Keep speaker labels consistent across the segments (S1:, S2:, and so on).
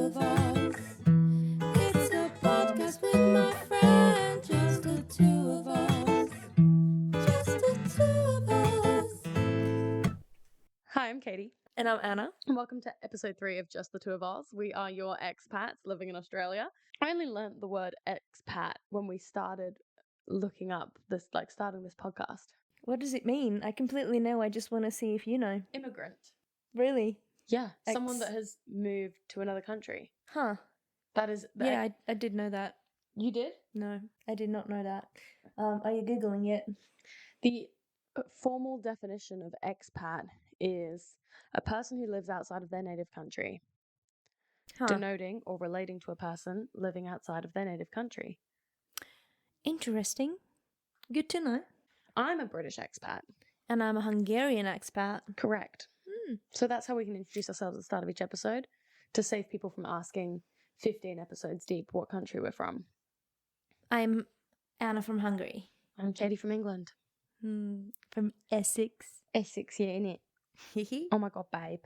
S1: of us. It's a podcast with my friend, just the two of us. Just the two of us.
S2: Hi, I'm Katie,
S3: And I'm Anna.
S2: and welcome to episode 3 of Just the Two of Us. We are your expats living in Australia. I only learnt the word expat when we started looking up this, starting this podcast.
S3: What does it mean? I completely know. I just want to see if you know.
S2: Immigrant.
S3: Really?
S2: Yeah, someone that has moved to another country.
S3: Huh.
S2: That is.
S3: Yeah, I did know that.
S2: You did?
S3: No, I did not know that. Are you Googling it?
S2: The formal definition of expat is a person who lives outside of their native country, denoting or relating to a person living outside of their native country.
S3: Interesting. Good to know.
S2: I'm a British expat.
S3: And I'm a Hungarian expat.
S2: Correct. So that's how we can introduce ourselves at the start of each episode to save people from asking 15 episodes deep what country we're from.
S3: I'm Anna from Hungary.
S2: I'm Katie from England.
S3: From Essex.
S2: Essex, yeah, innit? Oh my god, babe.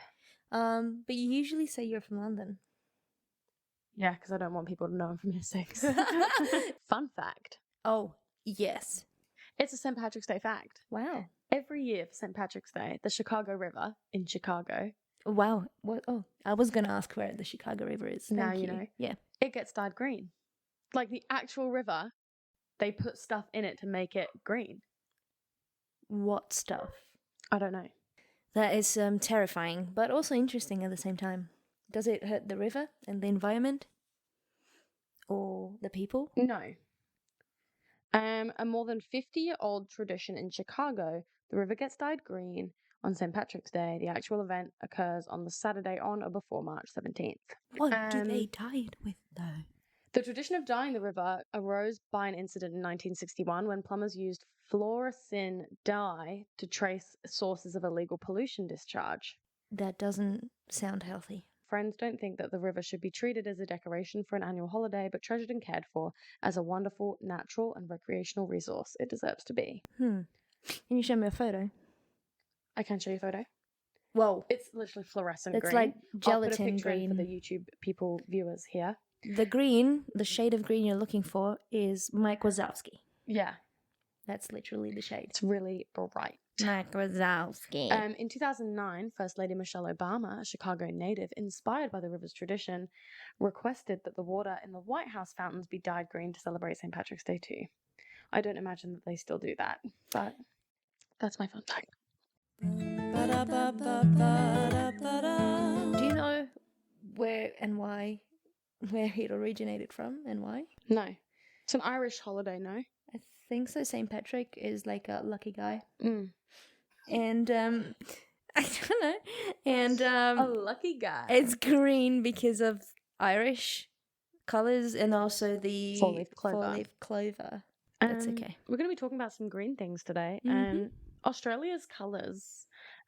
S3: But you usually say you're from London.
S2: Yeah, because I don't want people to know I'm from Essex. Fun fact.
S3: Oh, yes.
S2: It's a St. Patrick's Day fact.
S3: Wow.
S2: Every year for St. Patrick's Day, the Chicago River in Chicago.
S3: Wow. What? Oh, I was going to ask where the Chicago River is.
S2: Now
S3: Thank
S2: you know.
S3: Yeah.
S2: It gets dyed green. Like the actual river, they put stuff in it to make it green.
S3: What stuff?
S2: I don't know.
S3: That is terrifying, but also interesting at the same time. Does it hurt the river and the environment? Or the people?
S2: No. A more than 50-year-old tradition in Chicago, the river gets dyed green on St. Patrick's Day. The actual event occurs on the Saturday on or before March 17th.
S3: What do they dye it with, though?
S2: The tradition of dyeing the river arose by an incident in 1961 when plumbers used fluorescent dye to trace sources of illegal pollution discharge.
S3: That doesn't sound healthy.
S2: Friends don't think that the river should be treated as a decoration for an annual holiday, but treasured and cared for as a wonderful natural and recreational resource it deserves to be.
S3: Can you show me a photo?
S2: I can show you a photo.
S3: Whoa.
S2: It's literally fluorescent
S3: It's
S2: green.
S3: like
S2: I'll put a
S3: gelatin
S2: picture in
S3: green.
S2: for the YouTube people, viewers here.
S3: The green, the shade of green you're looking for is Mike Wazowski.
S2: Yeah.
S3: That's literally the shade.
S2: It's really bright.
S3: Mike Wazowski.
S2: In 2009, First Lady Michelle Obama, a Chicago native inspired by the river's tradition, requested that the water in the White House fountains be dyed green to celebrate St. Patrick's Day too. I don't imagine that they still do that, but that's my fun fact.
S3: Do you know where it originated from and why?
S2: No. It's an Irish holiday, no?
S3: I think so. St. Patrick is like a lucky guy. And I don't know. And
S2: a lucky guy.
S3: it's green because of Irish colours and also the
S2: Four-leaf clover.
S3: That's okay.
S2: We're going to be talking about some green things today. Australia's colours.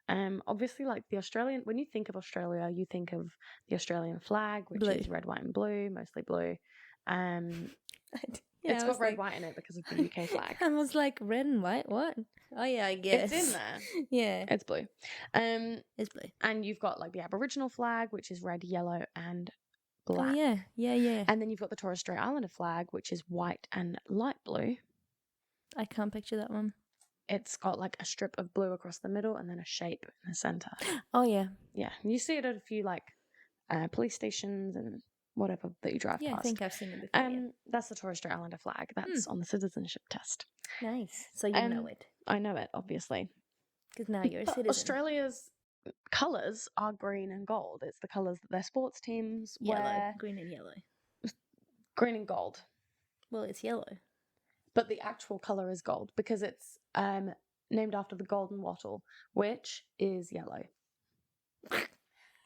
S2: Obviously, like the Australian, when you think of Australia, you think of the Australian flag, which is red, white, and blue, mostly blue. It's got red, white in it because of the UK flag.
S3: I was like, red and white? What? Oh, yeah, I guess.
S2: It's in there.
S3: Yeah.
S2: It's blue.
S3: It's blue.
S2: And you've got like the Aboriginal flag, which is red, yellow, and black.
S3: Oh, yeah. Yeah.
S2: And then you've got the Torres Strait Islander flag, which is white and light blue.
S3: I can't picture that one.
S2: It's got like a strip of blue across the middle and then a shape in the center.
S3: Oh, yeah.
S2: Yeah. You see it at a few like police stations and whatever that you drive
S3: Yeah,
S2: past.
S3: I think I've seen it before.
S2: That's the Torres Strait Islander flag. That's on the citizenship test.
S3: Nice. So you know it.
S2: I know it, obviously.
S3: Because now you're a citizen.
S2: Australia's colours are green and gold. It's the colours that their sports teams
S3: Yellow.
S2: wear.
S3: Green and yellow.
S2: Green and gold.
S3: Well, it's yellow.
S2: But the actual colour is gold because it's named after the golden wattle, which is yellow.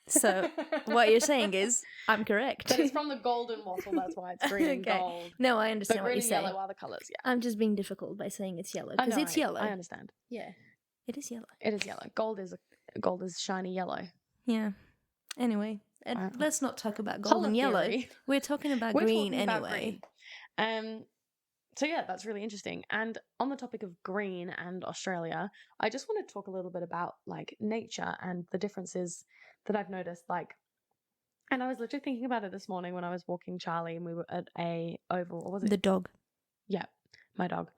S3: So what you're saying is I'm correct.
S2: But it's from the golden wattle, that's why it's green and gold.
S3: No, I
S2: But
S3: understand what
S2: green
S3: you're
S2: and
S3: saying.
S2: yellow are the colours, yeah.
S3: I'm just being difficult by saying it's yellow
S2: I
S3: because
S2: know,
S3: it's yellow.
S2: I understand.
S3: Yeah, it is yellow.
S2: It is yellow. Gold is shiny yellow.
S3: Yeah. Anyway, let's not talk about gold
S2: Colour
S3: and yellow.
S2: theory.
S3: We're talking about
S2: We're
S3: green
S2: talking about
S3: anyway.
S2: green. So yeah, that's really interesting. And on the topic of green and Australia, I just want to talk a little bit about like nature and the differences that I've noticed. Like And I was literally thinking about it this morning when I was walking Charlie and we were at a oval, or was it?
S3: The dog.
S2: Yeah, my dog.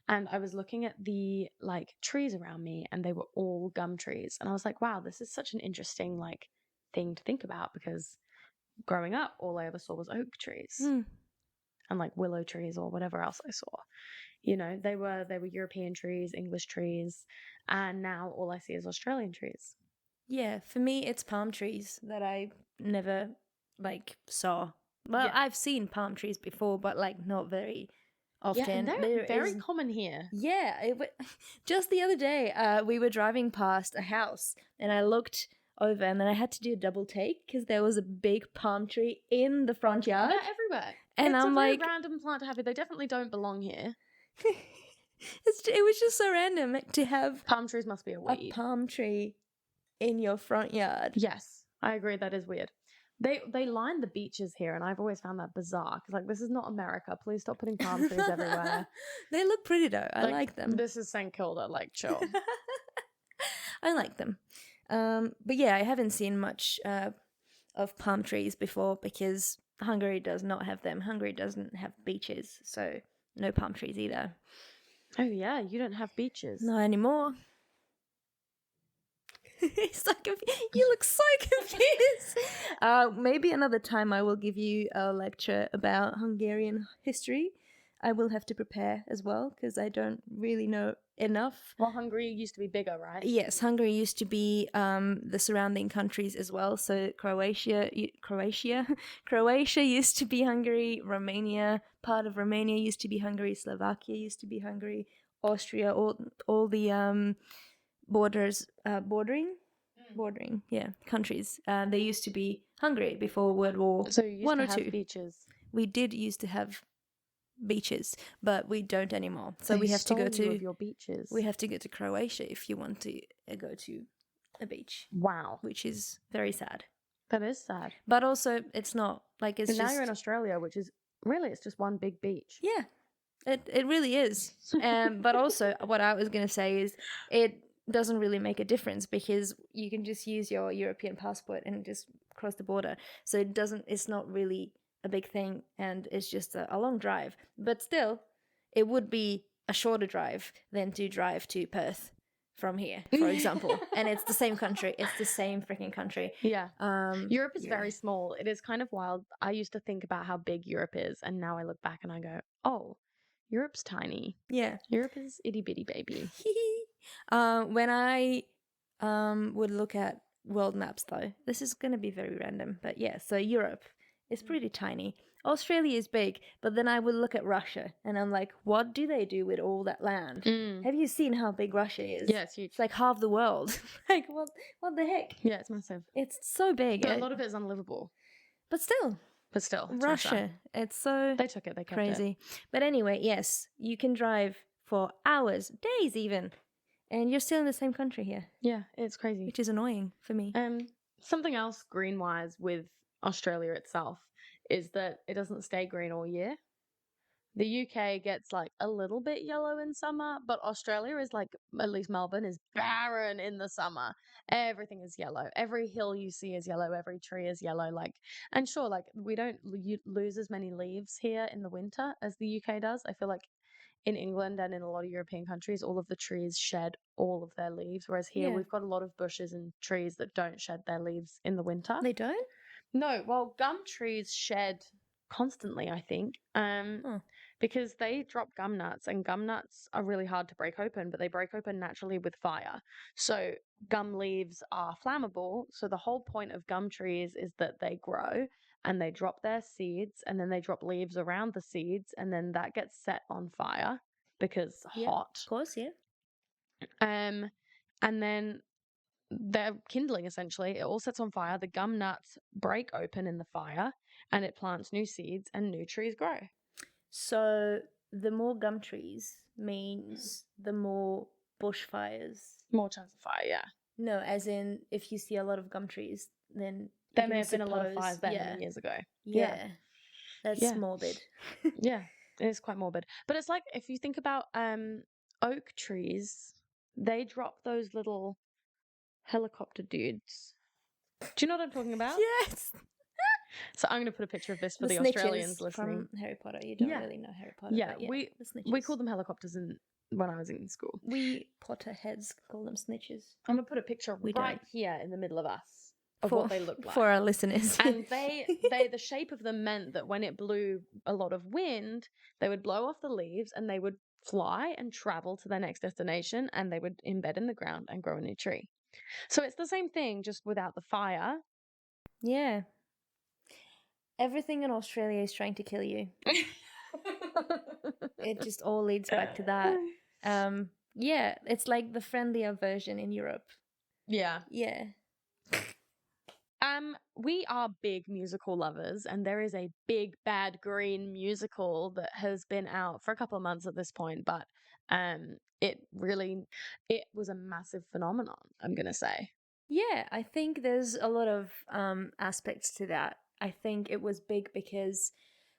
S2: And I was looking at the like trees around me and they were all gum trees. And I was like, wow, this is such an interesting like thing to think about because growing up, all I ever saw was oak trees
S3: Hmm.
S2: and like willow trees or whatever else I saw. You know, they were European trees, English trees, and now all I see is Australian trees.
S3: Yeah, for me, it's palm trees that I never like saw. Well,
S2: Yeah.
S3: I've seen palm trees before, but like not very often.
S2: Yeah, and they're
S3: There
S2: very
S3: is-
S2: common here.
S3: Yeah, just the other day, we were driving past a house, and I looked over, and then I had to do a double take because there was a big palm tree in the front yard,
S2: They're everywhere.
S3: and
S2: It's
S3: I'm
S2: a very
S3: like,
S2: random plant to have here. They definitely don't belong here.
S3: it was just so random to have
S2: Palm trees must be a
S3: a
S2: weed.
S3: palm tree in your front yard.
S2: Yes, I agree. That is weird. They line the beaches here, and I've always found that bizarre. Because like, this is not America. Please stop putting palm trees everywhere.
S3: They look pretty though. I like them.
S2: This is St. Kilda. Like, chill.
S3: I like them. But yeah, I haven't seen much of palm trees before because Hungary does not have them. Hungary doesn't have beaches, so no palm trees either.
S2: Oh yeah, you don't have beaches.
S3: Not anymore. He's so you look so confused. Maybe another time I will give you a lecture about Hungarian history. I will have to prepare as well because I don't really know enough.
S2: Well, Hungary used to be bigger, right?
S3: Yes, Hungary used to be the surrounding countries as well. So Croatia used to be Hungary. Romania, part of Romania used to be Hungary. Slovakia used to be Hungary. Austria, all the bordering, countries. They used to be Hungary before World War
S2: So you used
S3: One
S2: to
S3: or
S2: have
S3: Two.
S2: beaches.
S3: We did used to have beaches, but we don't anymore. So we have to go
S2: stole you
S3: to
S2: of your beaches.
S3: we have to go to Croatia if you want to go to a beach,
S2: Wow,
S3: which is very sad.
S2: that is sad.
S3: But also, it's not like it's
S2: And now
S3: just
S2: you're in Australia, which is really it's just one big beach.
S3: yeah, it really is. But also, what I was gonna say is it doesn't really make a difference because you can just use your European passport and just cross the border. So it's not really a big thing, and it's just a long drive. But still, it would be a shorter drive than to drive to Perth from here, for example. And it's the same country. It's the same freaking country.
S2: Yeah. Europe is
S3: yeah.
S2: very small. It is kind of wild. I used to think about how big Europe is, and now I look back and I go, oh, Europe's tiny.
S3: Yeah.
S2: Europe is itty bitty baby.
S3: When I would look at world maps, though, this is going to be very random, but yeah, so Europe is pretty tiny. Australia is big, but then I would look at Russia and I'm like, what do they do with all that land? Have you seen how big Russia is?
S2: Yeah, it's huge.
S3: It's like half the world. Like, what the heck?
S2: Yeah, it's massive.
S3: It's so big.
S2: But a lot of it is unlivable.
S3: But still,
S2: But still, it's
S3: Russia, it's so
S2: They took it. They kept
S3: crazy. But anyway, yes, you can drive for hours, days even, and you're still in the same country here,
S2: it. Yeah, it's crazy.
S3: which is annoying for me.
S2: Something else green-wise with Australia itself is that it doesn't stay green all year. The UK gets like a little bit yellow in summer, but Australia is like, at least Melbourne is barren in the summer. Everything is yellow. Every hill you see is yellow. Every tree is yellow. Like, and sure, like we don't lose as many leaves here in the winter as the UK does. I feel like in England and in a lot of European countries, all of the trees shed all of their leaves, whereas here
S3: Yeah.
S2: we've got a lot of bushes and trees that don't shed their leaves in the winter.
S3: They don't?
S2: No, well, gum trees shed constantly, I think, because they drop gum nuts, and gum nuts are really hard to break open, but they break open naturally with fire. So gum leaves are flammable. So the whole point of gum trees is that they grow and they drop their seeds, and then they drop leaves around the seeds, and then that gets set on fire because
S3: Yeah,
S2: hot.
S3: Of course, yeah.
S2: And then they're kindling essentially. It all sets on fire. The gum nuts break open in the fire, and it plants new seeds, and new trees grow.
S3: So the more gum trees means the more bushfires.
S2: More chance of fire, yeah.
S3: No, as in if you see a lot of gum trees, then
S2: There
S3: you
S2: may
S3: can
S2: have been a lot of
S3: suppose-
S2: fires there
S3: yeah.
S2: many years ago.
S3: Yeah. That's
S2: Yeah.
S3: morbid.
S2: Yeah, it is quite morbid. But it's like if you think about oak trees, they drop those little helicopter dudes. Do you know what I'm talking about?
S3: Yes.
S2: So I'm going to put a picture of this for
S3: The
S2: the Australians
S3: snitches
S2: listening.
S3: from Harry Potter. You don't
S2: Yeah.
S3: really know Harry Potter,
S2: Yeah,
S3: but yeah, the
S2: we
S3: snitches.
S2: called them helicopters when I was in school.
S3: We Potterheads call them snitches.
S2: I'm going to put a picture
S3: We
S2: right
S3: don't.
S2: here in the middle of us of
S3: For,
S2: what they look like.
S3: for our listeners.
S2: And the shape of them meant that when it blew a lot of wind, they would blow off the leaves and they would fly and travel to their next destination, and they would embed in the ground and grow a new tree. So it's the same thing, just without the fire.
S3: Yeah. Everything in Australia is trying to kill you. It just all leads back to that. Yeah, it's like the friendlier version in Europe.
S2: Yeah.
S3: Yeah.
S2: We are big musical lovers, and there is a Big Bad Green musical that has been out for a couple of months at this point, but it was a massive phenomenon, I'm gonna say.
S3: Yeah, I think there's a lot of aspects to that. I think it was big because,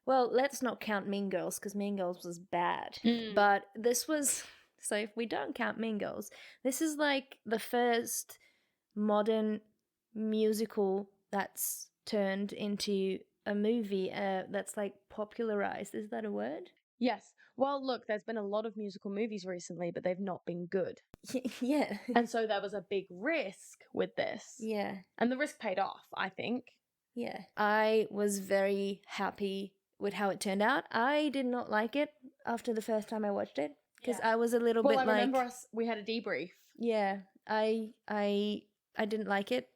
S3: well, let's not count Mean Girls because Mean Girls was bad. But this was, so if we don't count Mean Girls, this is like the first modern musical that's turned into a movie that's like popularized. Is that a word?
S2: Yes. Well, look, there's been a lot of musical movies recently, but they've not been good.
S3: Yeah.
S2: And so there was a big risk with this.
S3: Yeah.
S2: And the risk paid off, I think.
S3: Yeah. I was very happy with how it turned out. I did not like it after the first time I watched it because I was a little bit
S2: I
S3: like,
S2: remember we had a debrief.
S3: yeah, I didn't like it.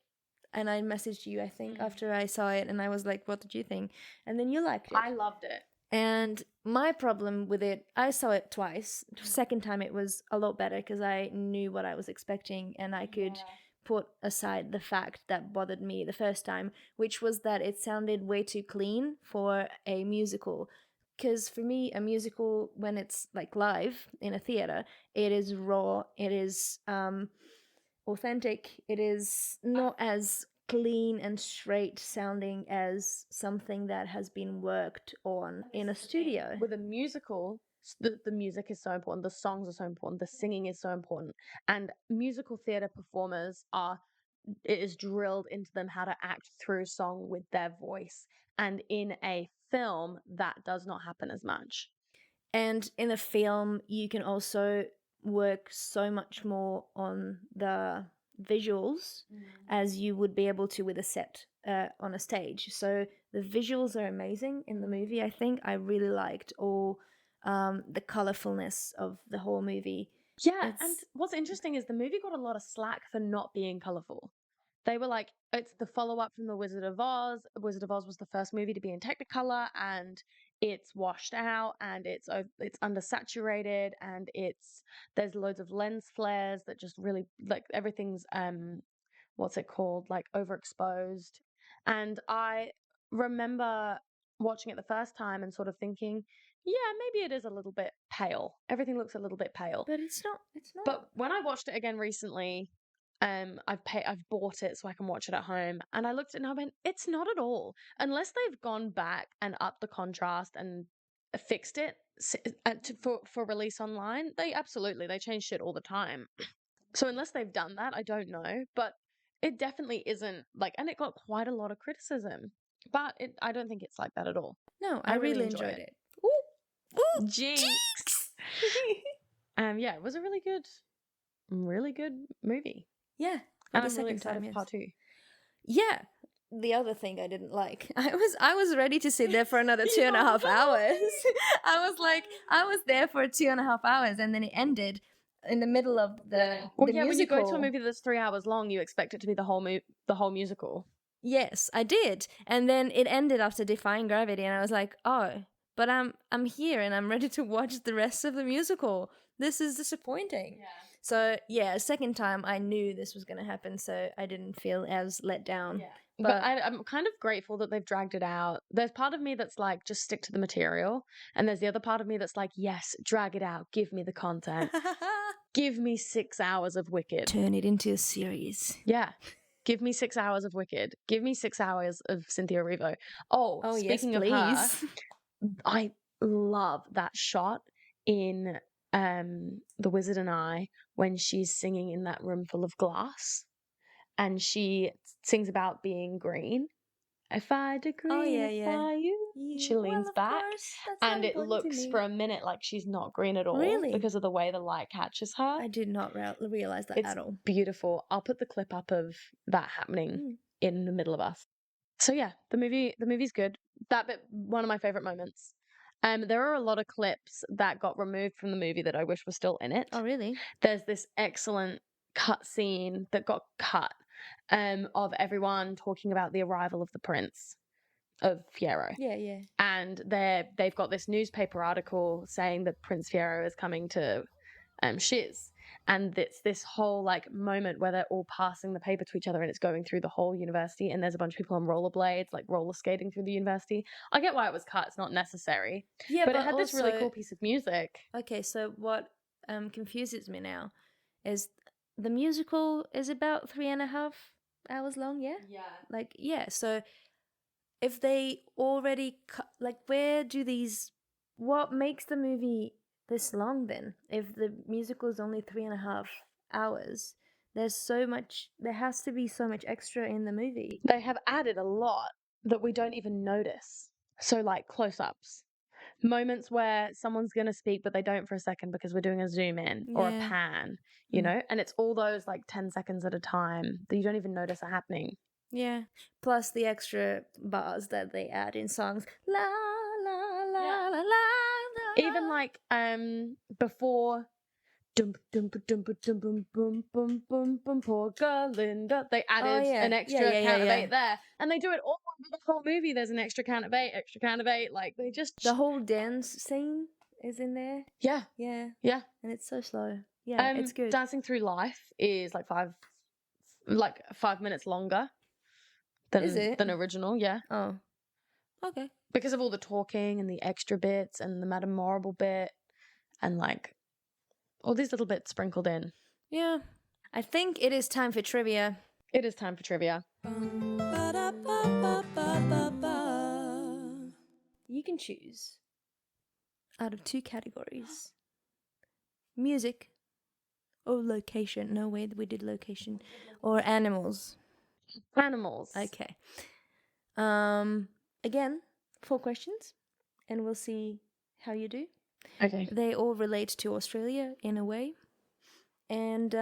S3: And I messaged you, I think, after I saw it, and I was like, what did you think? And then you liked it.
S2: I loved it.
S3: And my problem with it, I saw it twice. Second time it was a lot better because I knew what I was expecting and I could put aside the fact that bothered me the first time, which was that it sounded way too clean for a musical. Because for me, a musical, when it's like live in a theater, it is raw, it is authentic, it is not as clean and straight sounding as something that has been worked on in a studio.
S2: With a musical, the music is so important, the songs are so important, the singing is so important, and musical theatre performers it is drilled into them how to act through song with their voice, and in a film that does not happen as much.
S3: And in a film you can also work so much more on the visuals as you would be able to with a set on a stage. So the visuals are amazing in the movie. I think I really liked all the colorfulness of the whole movie.
S2: Yeah, and what's interesting is the movie got a lot of slack for not being colorful. They were like, it's the follow-up from The Wizard of Oz. Wizard of Oz was the first movie to be in Technicolor, and it's washed out, and it's undersaturated, and there's loads of lens flares that just really, like, everything's what's it called, like, overexposed. And I remember watching it the first time and sort of thinking, yeah, maybe it is a little bit pale. Everything looks a little bit pale.
S3: But it's not.
S2: But when I watched it again recently, I've bought it so I can watch it at home, and I looked at it and I went, it's not at all. Unless they've gone back and upped the contrast and fixed it for release online, they change shit all the time. So unless they've done that, I don't know. But it definitely isn't like, and it got quite a lot of criticism. But I don't think it's like that at all.
S3: No, I really enjoyed it.
S2: Ooh, jinx. Yeah, it was a really good movie.
S3: Yeah,
S2: And I'm really excited for part 2.
S3: Yeah, the other thing I didn't like, I was ready to sit there for another 2.5 hours. I was there for 2.5 hours, and then it ended in the middle of the musical.
S2: When you go to a movie that's 3 hours long, you expect it to be the whole musical.
S3: Yes, I did, and then it ended after Defying Gravity, and I was like, oh, but I'm here and I'm ready to watch the rest of the musical. This is disappointing. Yeah. So yeah, second time I knew this was going to happen, so I didn't feel as let down.
S2: Yeah. But I'm kind of grateful that they've dragged it out. There's part of me that's like, just stick to the material. And there's the other part of me that's like, yes, drag it out. Give me the content. Give me 6 hours of Wicked.
S3: Turn it into a series.
S2: Yeah. Give me 6 hours of Wicked. Give me 6 hours of Cynthia Erivo. Oh, speaking
S3: yes,
S2: of her, I love that shot in The Wizard and I when she's singing in that room full of glass and she sings about being green If I decree
S3: Oh, yeah.
S2: for you. She leans back. And it looks for a minute like she's not green at all.
S3: Really?
S2: Because of the way the light catches her.
S3: I did not realize that
S2: It's
S3: at all.
S2: beautiful. I'll put the clip up of that happening in the middle of us. So yeah, the movie's good. That bit, one of my favorite moments. There are a lot of clips that got removed from the movie that I wish were still in it.
S3: Oh, really?
S2: There's this excellent cut scene that got cut of everyone talking about the arrival of the prince of Fierro.
S3: Yeah.
S2: And they've got this newspaper article saying that Prince Fierro is coming to Shiz. And it's this whole like moment where they're all passing the paper to each other and it's going through the whole university and there's a bunch of people on rollerblades, like roller skating through the university. I get why it was cut, it's not necessary.
S3: Yeah,
S2: but it had this really cool piece of music.
S3: Okay, so what confuses me now is the musical is about 3.5 hours long, yeah?
S2: Yeah.
S3: Like, yeah, so if they already cut, like, what makes the movie this long then? If the musical is only 3.5 hours, there has to be so much extra in the movie.
S2: They have added a lot that we don't even notice. So like close-ups. Moments where someone's going to speak but they don't for a second because we're doing a zoom in or a pan, you know? And it's all those like 10 seconds at a time that you don't even notice are happening.
S3: Yeah. Plus the extra bars that they add in songs. La la la
S2: Yeah.
S3: la la la.
S2: Even like before dum dum dum dum dum boom boom boom boom boom poor Gerlinda, they added an extra count of 8 there. And they do it all over the whole movie. There's an extra count of 8, extra count of 8. Like they just
S3: The whole dance scene is in there.
S2: Yeah.
S3: Yeah.
S2: Yeah.
S3: And it's so slow. Yeah, it's good.
S2: Dancing Through Life is like 5 minutes longer than original, yeah.
S3: Oh. Okay.
S2: Because of all the talking and the extra bits and the Madame Morrible bit and like all these little bits sprinkled in.
S3: Yeah. I think it is time for trivia.
S2: It is time for trivia.
S3: You can choose out of 2 categories. Music or location. No way we did location. Or animals.
S2: Animals.
S3: Okay. Again, 4 questions, and we'll see how you do.
S2: Okay.
S3: They all relate to Australia in a way. And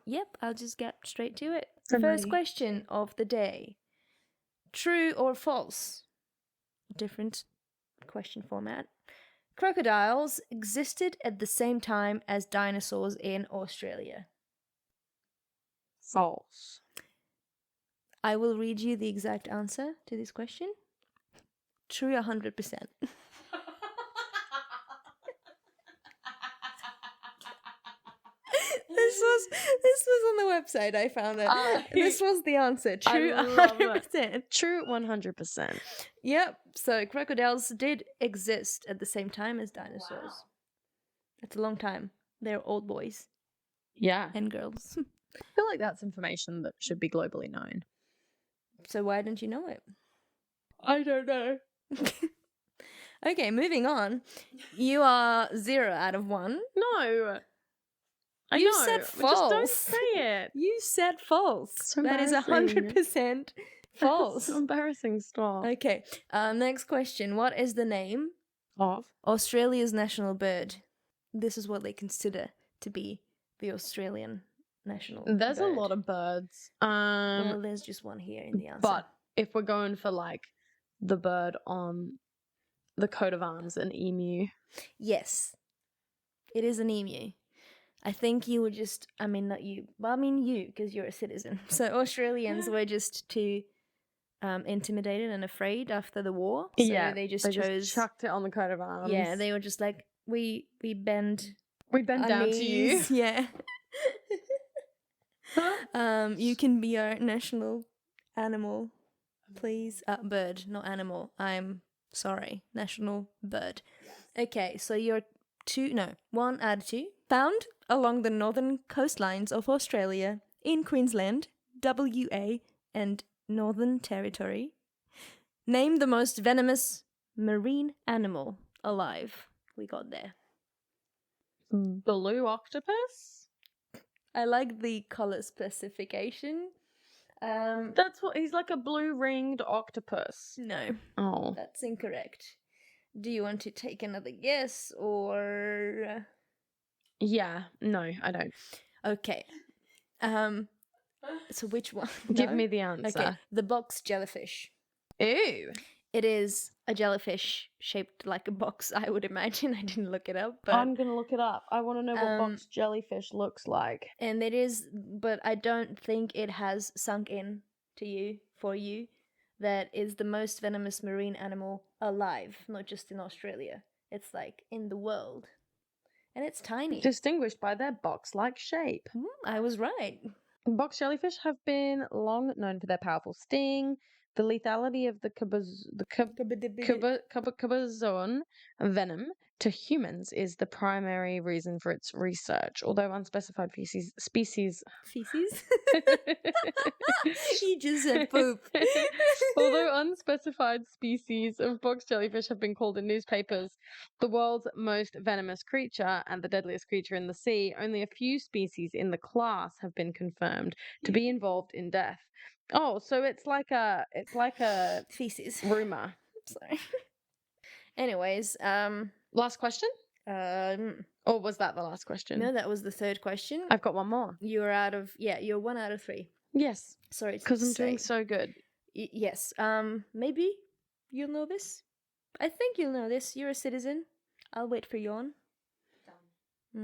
S3: yep, I'll just get straight to it. First question of the day. True or false? Different question format. Crocodiles existed at the same time as dinosaurs in Australia.
S2: False.
S3: I will read you the exact answer to this question. True 100%. This was on the website. I found it. This was the answer. True 100%.
S2: True 100%.
S3: Yep. So crocodiles did exist at the same time as dinosaurs. Wow. That's a long time. They're old boys.
S2: Yeah.
S3: And girls.
S2: I feel like that's information that should be globally known.
S3: So why didn't you know it?
S2: I don't know.
S3: Okay, moving on. You are 0 out of 1.
S2: No.
S3: You said false.
S2: Just don't say it.
S3: You said false.
S2: So
S3: that is 100% false.
S2: So embarrassing. Stop.
S3: Okay. Next question. What is the name
S2: of
S3: Australia's national bird? This is what they consider to be the Australian national
S2: There's
S3: bird.
S2: a lot of birds.
S3: Well, there's just one here in the answer.
S2: But if we're going for like the bird on the coat of arms, an emu.
S3: Yes. It is an emu. I think you were just, not you, well, you, because you're a citizen. So Australians were just too intimidated and afraid after the war. So they just
S2: chucked it on the coat of arms.
S3: Yeah, they were just like, we bend.
S2: We bend down to you.
S3: Yeah. You can be our national animal, please. Bird, not animal. I'm sorry. National bird. Okay, so you're 1 out of 2. Found along the northern coastlines of Australia, in Queensland, WA, and Northern Territory. Name the most venomous marine animal alive. We got there.
S2: Blue octopus?
S3: I like the color specification.
S2: That's what he's like, a blue-ringed octopus.
S3: No,
S2: Oh.
S3: that's incorrect. Do you want to take another guess or?
S2: Yeah. No, I don't.
S3: Okay. So which one?
S2: Give
S3: No?
S2: me the answer.
S3: Okay, the box jellyfish.
S2: Ew.
S3: It is a jellyfish shaped like a box, I would imagine. I didn't look it up, but
S2: I'm gonna look it up. I want to know what box jellyfish looks like.
S3: and it is, but I don't think it has sunk in to you for you that is the most venomous marine animal alive, not just in Australia. It's like in the world, and it's tiny.
S2: Distinguished by their box-like shape.
S3: I was right.
S2: Box jellyfish have been long known for their powerful sting. The lethality of the cabozoan venom to humans is the primary reason for its research, although unspecified species.
S3: Feces? You just said poop.
S2: Although unspecified species of box jellyfish have been called in newspapers the world's most venomous creature and the deadliest creature in the sea, only a few species in the class have been confirmed to be involved in death. Oh, so it's like a
S3: Feces.
S2: rumor.
S3: Sorry. Anyways,
S2: Last question? Or was that the last question?
S3: no, that was the third question.
S2: I've got one more.
S3: You're you're 1 out of 3.
S2: Yes,
S3: Sorry,
S2: because I'm doing so good.
S3: Yes. Maybe you'll know this. I think you'll know this. You're a citizen. I'll wait for yawn.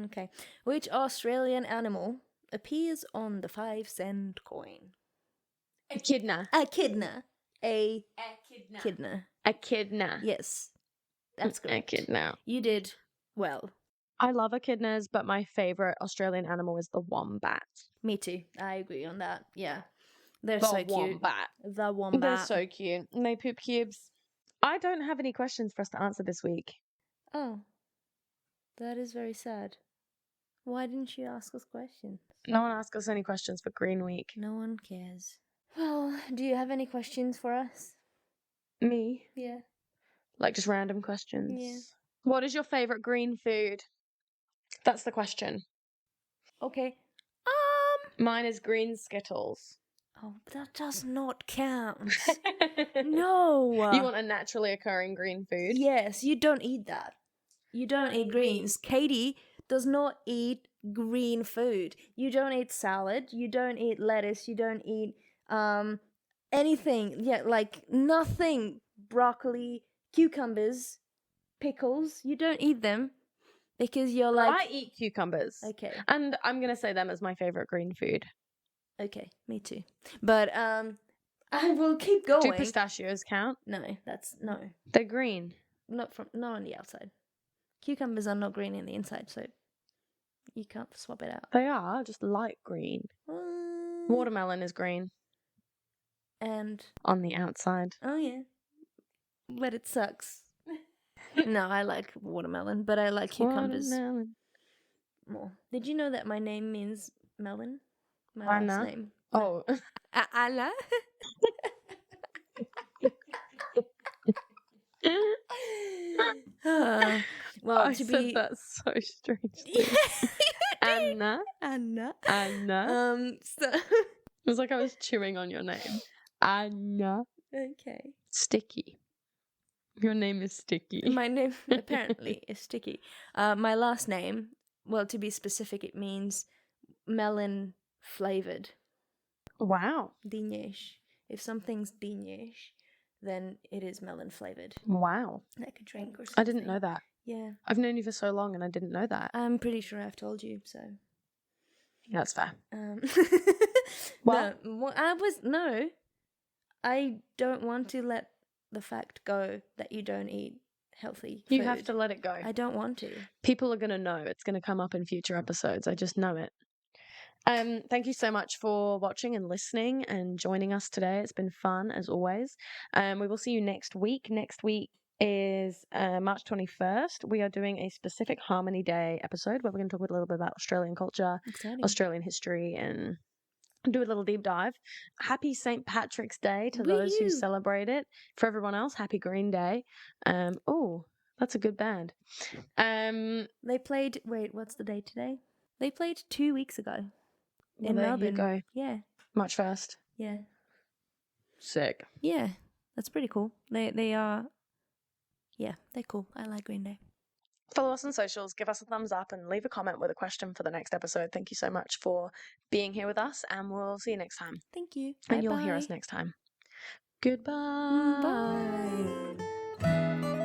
S3: Okay. Which Australian animal appears on the 5-cent coin?
S2: Echidna.
S3: Echidna. Echidna.
S2: Echidna.
S3: Yes. That's correct.
S2: Echidna.
S3: You did well.
S2: I love echidnas, but my favourite Australian animal is the wombat.
S3: Me too. I agree on that. Yeah. They're
S2: The
S3: so cute.
S2: wombat.
S3: The wombat.
S2: They're so cute. And they poop cubes. I don't have any questions for us to answer this week.
S3: Oh. That is very sad. Why didn't you ask us questions?
S2: No one asked us any questions for Green Week.
S3: No one cares. Well, do you have any questions for us?
S2: Me?
S3: Yeah.
S2: Like just random questions?
S3: Yeah.
S2: What is your favourite green food? That's the question.
S3: Okay.
S2: Mine is green Skittles.
S3: Oh, that does not count. No.
S2: You want a naturally occurring green food?
S3: Yes, you don't eat that. You don't eat greens. Katie does not eat green food. You don't eat salad. You don't eat lettuce. You don't eat anything. Yeah, like nothing. Broccoli, cucumbers, pickles. You don't eat them because you're like.
S2: I eat cucumbers.
S3: Okay.
S2: And I'm going to say them as my favourite green food.
S3: Okay, me too. But I will keep going.
S2: Do pistachios count?
S3: No, that's no.
S2: They're green.
S3: Not on the outside. Cucumbers are not green in the inside, so you can't swap it out.
S2: They are, just light green. Watermelon is green.
S3: And
S2: on the outside.
S3: Oh yeah. But it sucks. No, I like watermelon, but I like cucumbers
S2: Watermelon.
S3: more. Did you know that my name means melon? My
S2: Anna?
S3: last name.
S2: Oh.
S3: Anna? Well,
S2: I
S3: to
S2: said
S3: be
S2: that so strangely. Anna.
S3: Anna.
S2: Anna.
S3: So
S2: It was like I was chewing on your name. Anna.
S3: okay.
S2: Sticky. Your name is Sticky.
S3: My name apparently is Sticky. My last name, well, to be specific, it means melon flavored.
S2: Wow.
S3: Dinhesh. If something's dinhesh, then it is melon flavored.
S2: Wow.
S3: Like a drink or something.
S2: I didn't know that.
S3: Yeah.
S2: I've known you for so long and I didn't know that.
S3: I'm pretty sure I've told you, so.
S2: That's fair.
S3: Well, I don't want to let the fact go that you don't eat healthy food.
S2: You have to let it go.
S3: I don't want to.
S2: People are going to know. It's going to come up in future episodes. I just know it. Thank you so much for watching and listening and joining us today. It's been fun as always. We will see you next week. Next week is March 21st. We are doing a specific Harmony Day episode where we're going to talk a little bit about Australian culture,
S3: Exciting.
S2: Australian history, and do a little deep dive. Happy St. Patrick's Day to those who
S3: Woo!
S2: celebrate it. For everyone else, Happy Green Day. Oh, that's a good band.
S3: They played, wait, what's the date today? They played 2 weeks ago.
S2: Well,
S3: In
S2: there
S3: Melbourne.
S2: you go.
S3: Yeah.
S2: March 1st.
S3: Yeah.
S2: Sick.
S3: Yeah. That's pretty cool. They are. Yeah, they're cool. I like Green Day.
S2: Follow us on socials, give us a thumbs up, and leave a comment with a question for the next episode. Thank you so much for being here with us, and we'll see you next time.
S3: Thank you.
S2: And you'll hear us next time. Goodbye.
S3: Bye.